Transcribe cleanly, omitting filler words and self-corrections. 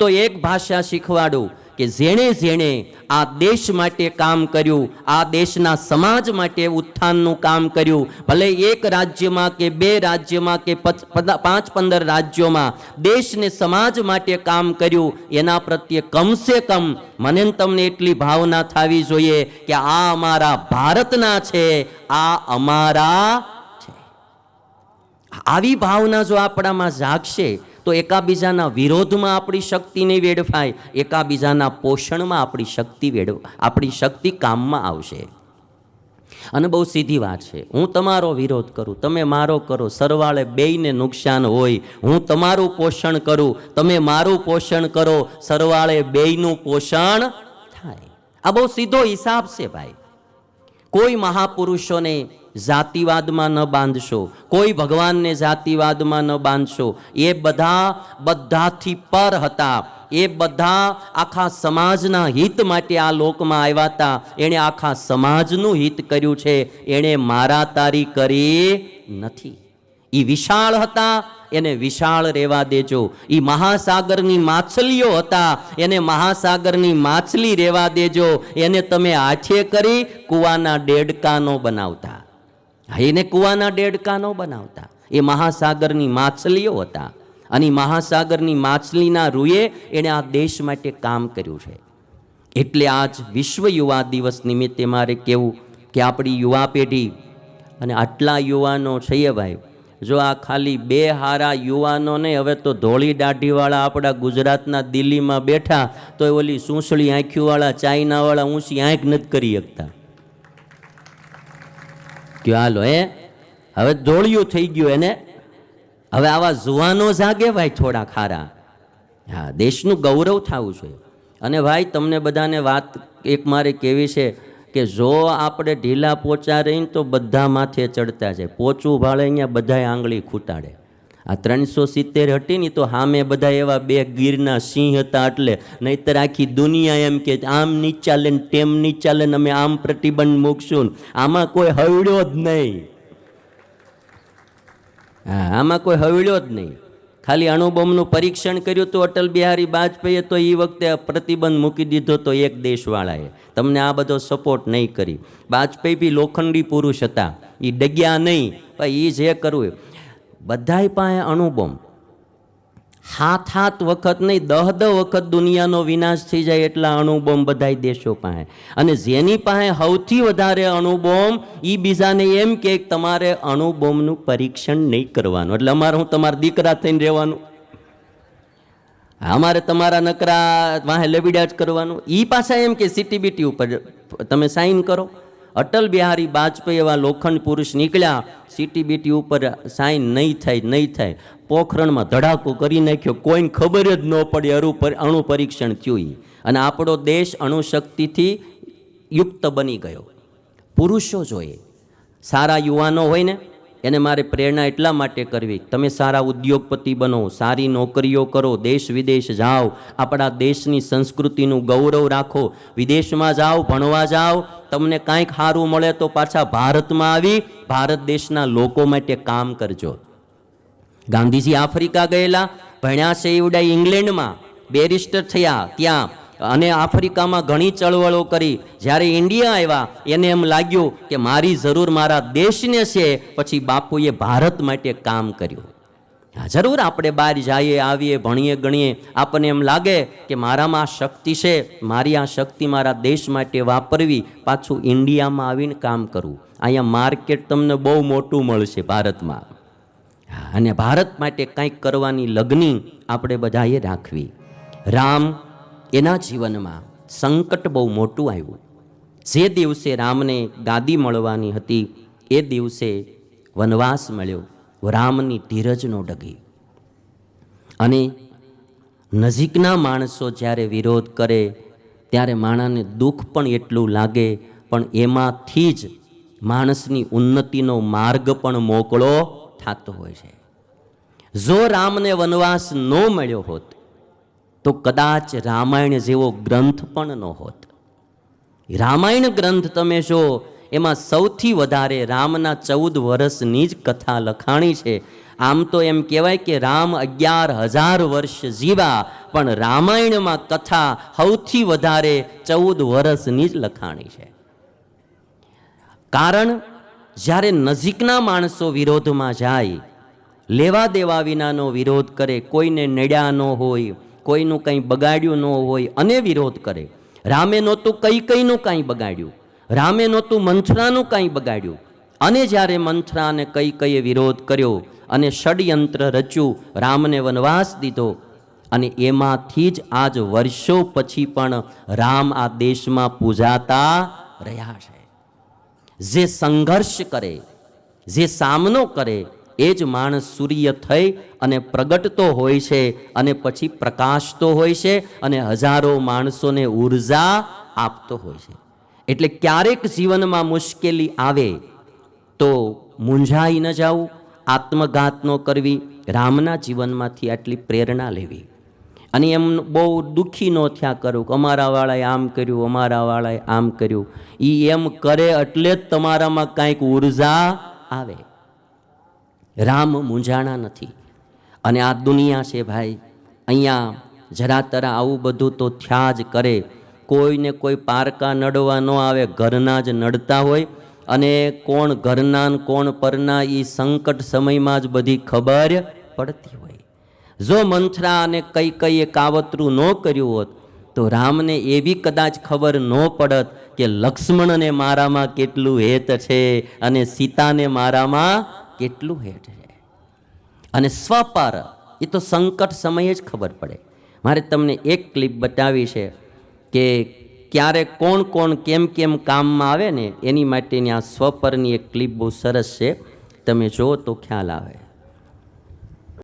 તો એક ભાષા શીખવાડું કે જેણે જેણે આ દેશ માટે કામ કર્યું, આ દેશના સમાજ માટે ઉત્થાનનું કામ કર્યું, ભલે એક રાજ્યમાં કે બે રાજ્યમાં કે 5-15 રાજ્યોમાં દેશ ને સમાજ માટે કામ કર્યું, એના પ્રત્યે કમસે કમ મને તમને એટલી ભાવના થવી જોઈએ કે આ અમારા ભારતના છે, આ અમારા છે. આવી ભાવના જો આપણામાં જાગશે તો એકાબીજાના વિરોધમાં આપણી શક્તિ નહીં વેડફાય, એકાબીજાના પોષણમાં આપણી શક્તિ કામમાં આવશે. અને બહુ સીધી વાત છે, હું તમારો વિરોધ કરું, તમે મારો કરો, સરવાળે બેયને નુકસાન હોય. હું તમારું પોષણ કરું, તમે મારું પોષણ કરો, સરવાળે બેયનું પોષણ થાય. આ બહુ સીધો હિસાબ છે ભાઈ. કોઈ મહાપુરુષોને જાતિવાદમાં ન બાંધશો, કોઈ ભગવાનને જાતિવાદમાં ન બાંધશો. એ બધાથી પર હતા. એ બધા આખા સમાજના હિત માટે આ લોકમાં આવ્યા હતા. એણે આખા સમાજનું હિત કર્યું છે, એણે મારા તારી કરી નથી. એ વિશાળ હતા, એને વિશાળ રહેવા દેજો. એ મહાસાગરની માછલીઓ હતા, એને મહાસાગરની માછલી રહેવા દેજો. એને તમે હાથે કરી કૂવાના દેડકા ન બનાવતા, એને કૂવાના દેડકા ન બનાવતા. એ મહાસાગરની માછલીઓ હતા, અને મહાસાગરની માછલીના રૂએ એણે આ દેશ માટે કામ કર્યું છે. એટલે આજ વિશ્વ યુવા દિવસ નિમિત્તે મારે કહેવું કે આપણી યુવા પેઢી, અને આટલા યુવાનો છીએ ભાઈ, જો આ ખાલી 2 હારા યુવાનો નહીં, હવે તો ધોળી દાઢીવાળા આપણા ગુજરાતના દિલ્હીમાં બેઠા તો ઓલી સૂંસળી આંખીવાળા ચાઇનાવાળા ઊંચી આંખ નથી કરી શકતા. કે હાલો હવે ધોળિયું થઈ ગયું એને. હવે આવા જુવાનો જાગે ભાઈ થોડા ખારા. હા, દેશનું ગૌરવ થવું જોઈએ. અને ભાઈ તમને બધાને વાત એક મારે કેવી છે કે જો આપણે ઢીલા પોચા રહીને તો બધા માથે ચડતા જાય. પોચું ભાળે અહીંયા બધાય આંગળી ખૂટાડે. આ 370 હતી ને તો સામે બધા એવા 2 ગીરના સિંહ હતા, એટલે નહીતર આખી દુનિયા એમ કે આમ નહીં ચાલે ને તેમ નહીં ચાલે ને અમે આમ પ્રતિબંધ મૂકશું. આમાં કોઈ હવડ્યો જ નહીં. હા, આમાં કોઈ હવડ્યો જ નહીં. ખાલી અણુબોમ્બનું પરીક્ષણ કર્યું તો અટલ બિહારી વાજપેયીએ તો એ વખતે પ્રતિબંધ મૂકી દીધો તો એક દેશવાળાએ. તમને આ બધો સપોર્ટ નહીં કરી. વાજપેયી બી લોખંડી પુરુષ હતા, એ ડગ્યા નહીં. પણ એ જે કરવું બધાય પાસે અણુબોમ્બ 7 વખત નહીં 10 વખત દુનિયાનો વિનાશ થઈ જાય એટલા અણુબોમ્બ બધાય દેશો પાસે. અને જેની પાસે સૌથી વધારે અણુબોમ્બ એ બીજાને એમ કે તમારે અણુબોમ્બનું પરીક્ષણ નહીં કરવાનું, એટલે અમારે હું તમારા દીકરા થઈને રહેવાનું, અમારે તમારા નકરા વાહે લબીડા જ કરવાનું. એ પાછા એમ કે સીટીબીટી ઉપર તમે સાઇન કરો. અટલ બિહારી વાજપેયી એવા લોખંડ પુરુષ નીકળ્યા, સીટીબીટી ઉપર સાઇન નહીં થાય. પોખરણમાં ધડાકો કરી નાખ્યો, કોઈને ખબર જ ન પડી અણુ પરીક્ષણ થયું. અને આપણો દેશ અણુશક્તિથી યુક્ત બની ગયો. પુરુષો જોઈએ, સારા યુવાનો હોય ને એને મારે પ્રેરણા એટલા માટે કરવી, તમે સારા ઉદ્યોગપતિ બનો, સારી નોકરીઓ કરો, દેશ વિદેશ જાઓ, આપણા દેશની સંસ્કૃતિનું ગૌરવ રાખો, વિદેશમાં જાઓ, ભણવા જાઓ, તમને કાંઈક સારું મળે તો પાછા ભારતમાં આવી ભારત દેશના લોકો માટે કામ કરજો. ગાંધીજી આફ્રિકા ગયેલા, ભણ્યા છે એવડા ઇંગ્લેન્ડમાં, બેરિસ્ટર થયા ત્યાં, અને આફ્રિકામાં ઘણી ચળવળો કરી. જ્યારે ઇન્ડિયા આવ્યા એને એમ લાગ્યું કે મારી જરૂર મારા દેશને છે, પછી બાપુએ ભારત માટે કામ કર્યું. હા, જરૂર આપણે બહાર જઈએ, આવીએ, ભણીએ, ગણીએ, આપણને એમ લાગે કે મારામાં આ શક્તિ છે, મારી આ શક્તિ મારા દેશ માટે વાપરવી, પાછું ઇન્ડિયામાં આવીને કામ કરવું. અહીંયા માર્કેટ તમને બહુ મોટું મળશે ભારતમાં. અને ભારત માટે કંઈક કરવાની લગ્ની આપણે બધાએ રાખવી. રામ, એના જીવનમાં સંકટ બહુ મોટું આવ્યું. જે દિવસે રામને ગાદી મળવાની હતી એ દિવસે વનવાસ મળ્યો. રામની ધીરજ ન ડગી. અને નજીકના માણસો જ્યારે વિરોધ કરે ત્યારે માણસને દુઃખ પણ એટલું લાગે, પણ એમાંથી જ માણસની ઉન્નતિનો માર્ગ પણ મોકળો થતો હોય છે. જો રામને વનવાસ ન મળ્યો હોત તો કદાચ રામાયણ જેવો ગ્રંથ પણ ન હોત. રામાયણ ગ્રંથ તમે જો, એમાં સૌથી વધારે રામના 14 વર્ષની જ કથા લખાણી છે. આમ તો એમ કહેવાય કે રામ 11,000 વર્ષ જીવા, પણ રામાયણમાં કથા સૌથી વધારે 14 વર્ષની જ લખાણી છે. કારણ જ્યારે નજીકના માણસો વિરોધમાં જાય, લેવા દેવા વિનાનો વિરોધ કરે, કોઈને નડ્યા ન હોય, કોઈનું કંઈ બગાડ્યું ન હોય અને વિરોધ કરે. રામે નહોતું કઈકઈનું કાંઈ બગાડ્યું, રામે નહોતું મંથરાનું કાંઈ બગાડ્યું, અને જ્યારે મંથરા અને કઈકઈએ વિરોધ કર્યો અને ષડયંત્ર રચ્યું, રામને વનવાસ દીધો, અને એમાંથી જ આજ વર્ષો પછી પણ રામ આ દેશમાં પૂજાતા રહ્યા છે. જે સંઘર્ષ કરે, જે સામનો કરે, એ જ માણસ સૂર્ય થઈ અને પ્રગટતો હોય છે અને પછી પ્રકાશતો હોય છે અને હજારો માણસોને ઉર્જા આપતો હોય છે. એટલે ક્યારેક જીવનમાં મુશ્કેલી આવે તો મૂંઝાઈ ન જવું, આત્મઘાત ન કરવી, રામના જીવનમાંથી આટલી પ્રેરણા લેવી. અને એમ બહુ દુઃખી ન થયા કરું કે અમારા વાળાએ આમ કર્યું, અમારા વાળાએ આમ કર્યું. એ એમ કરે એટલે જ તમારામાં કાંઈક ઉર્જા આવે. રામ મૂંઝાણા નથી. અને આ દુનિયા છે ભાઈ, અહીંયા જરા તરા આવું બધું તો થયા જ કરે. કોઈને કોઈ પારકા નડવા ન આવે, ઘરના જ નડતા હોય. અને કોણ ઘરના ને કોણ પરના એ સંકટ સમયમાં જ બધી ખબર પડતી હોય. જો મંથરા અને કઈકઈએ કાવતરું ન કર્યું હોત તો રામને એવી કદાચ ખબર ન પડત કે લક્ષ્મણને મારામાં કેટલું હેત છે અને સીતાને મારામાં કેટલું હેત છે. અને સ્વપર એ તો સંકટ સમયે જ ખબર પડે. મારે તમને એક ક્લિપ બતાવી છે કે ક્યારે કોણ કોણ કેમ કેમ કામમાં આવે ને એની માટેની આ સ્વપરની એક ક્લિપ બહુ સરસ છે, તમે જો તો ખ્યાલ આવે.